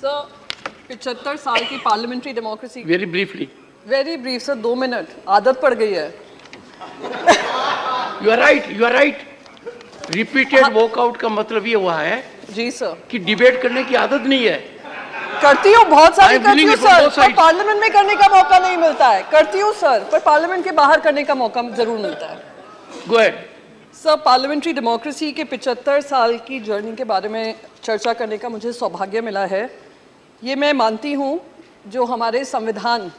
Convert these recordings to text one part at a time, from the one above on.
Sir 75 साल की parliamentary democracy. Very briefly. Very brief sir, 2 minute, आदत पड़ गई है। You are right. Repeated walkout का मतलब ये हुआ है जी सर कि डिबेट करने की आदत नहीं है। करती हूँ, बहुत सारी करती हूँ सर, पर sides. पार्लियामेंट में करने का मौका नहीं मिलता है। करती हूँ सर, पर पार्लियामेंट के बाहर करने का मौका जरूर मिलता है। Go ahead. Sir, parliamentary democracy के 75 साल की जर्नी के बारे में चर्चा करने का मुझे सौभाग्य मिला है। ये मैं मानती हूँ जो हमारे संविधान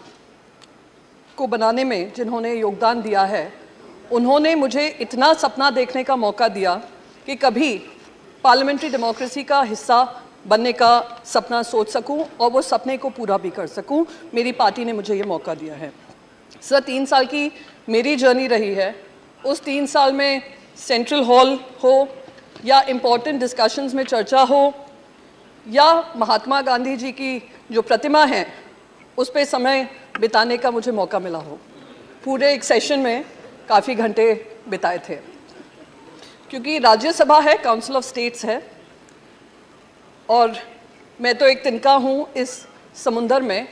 को बनाने में जिन्होंने योगदान दिया है, उन्होंने मुझे इतना सपना देखने का मौका दिया कि कभी पार्लियामेंट्री डेमोक्रेसी का हिस्सा बनने का सपना सोच सकूं और वो सपने को पूरा भी कर सकूं। मेरी पार्टी ने मुझे ये मौका दिया है। सर, 3 साल की मेरी जर्नी रही है। उस 3 साल में सेंट्रल हॉल हो या इम्पोर्टेंट डिस्कशंस में चर्चा हो या महात्मा गांधी जी की जो प्रतिमा है उस पे समय बिताने का मुझे मौका मिला हो। पूरे एक सेशन में काफ़ी घंटे बिताए थे, क्योंकि राज्यसभा है, काउंसिल ऑफ स्टेट्स है, और मैं तो एक तिनका हूँ इस समुंदर में,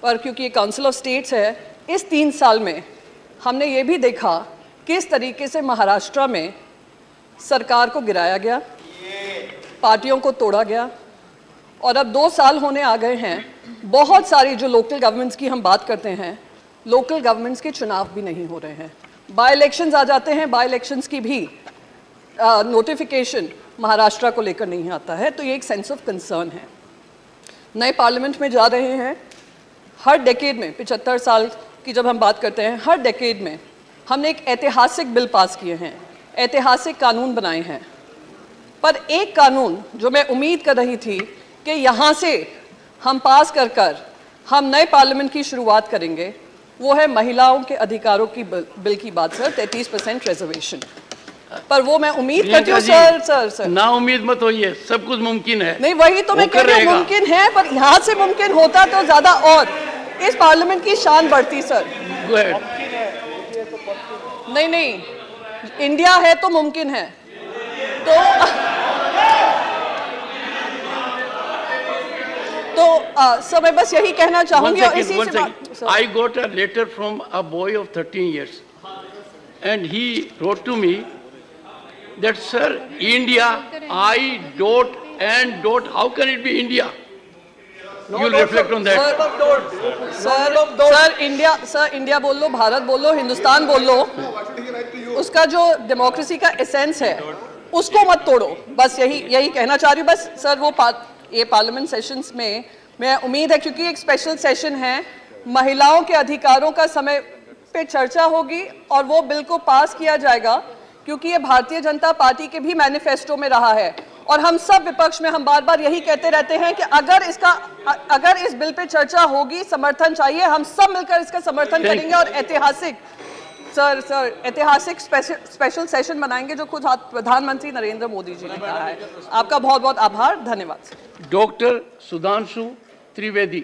पर क्योंकि ये काउंसिल ऑफ स्टेट्स है, इस 3 साल में हमने ये भी देखा किस तरीके से महाराष्ट्र में सरकार को गिराया गया, पार्टियों को तोड़ा गया, और अब 2 साल होने आ गए हैं। बहुत सारी जो लोकल गवर्नमेंट्स की हम बात करते हैं, लोकल गवर्नमेंट्स के चुनाव भी नहीं हो रहे हैं। बाई इलेक्शंस आ जाते हैं, बाई इलेक्शंस की भी नोटिफिकेशन महाराष्ट्र को लेकर नहीं आता है, तो ये एक सेंस ऑफ कंसर्न है। नए पार्लियामेंट में जा रहे हैं। हर डेकेड में 75 साल की जब हम बात करते हैं, हर डेकेड में हमने एक ऐतिहासिक बिल पास किए हैं, ऐतिहासिक कानून बनाए हैं। पर एक कानून जो मैं उम्मीद कर रही थी कि यहाँ से हम पास कर हम नए पार्लियामेंट की शुरुआत करेंगे, वो है महिलाओं के अधिकारों की बिल की बात सर, 33% रिजर्वेशन। पर वो मैं उम्मीद करती हूँ सर ना उम्मीद मत होइए, सब कुछ मुमकिन है। नहीं, वही तो मैं कह रही हूँ, मुमकिन है, पर यहाँ से मुमकिन होता तो ज्यादा और इस पार्लियामेंट की शान बढ़ती सर। नहीं, इंडिया है तो मुमकिन है। तो सर मैं बस यही कहना चाहूंगी। I got a letter from a boy of 13 years and he wrote to me that, sir, India, I dot and dot, how can it be India? You'll reflect on that. Sir India बोल लो, भारत बोल लो, हिंदुस्तान बोल लो, उसका जो democracy का essence है उसको मत तोड़ो। बस यही कहना चाह रही हूँ। बस सर वो ये पार्लियामेंट सेशंस में मैं उम्मीद है, क्योंकि एक स्पेशल सेशन है, महिलाओं के अधिकारों का समय पे चर्चा होगी और वो बिल को पास किया जाएगा, क्योंकि ये भारतीय जनता पार्टी के भी मैनिफेस्टो में रहा है। और हम सब विपक्ष में हम बार बार यही कहते रहते हैं कि अगर इस बिल पे चर्चा होगी, समर्थन चाहिए, हम सब मिलकर इसका समर्थन करेंगे और ऐतिहासिक स्पेशल सेशन बनाएंगे, जो खुद प्रधानमंत्री नरेंद्र मोदी जी ने कहा है। आपका बहुत बहुत आभार, धन्यवाद। डॉक्टर सुधांशु त्रिवेदी।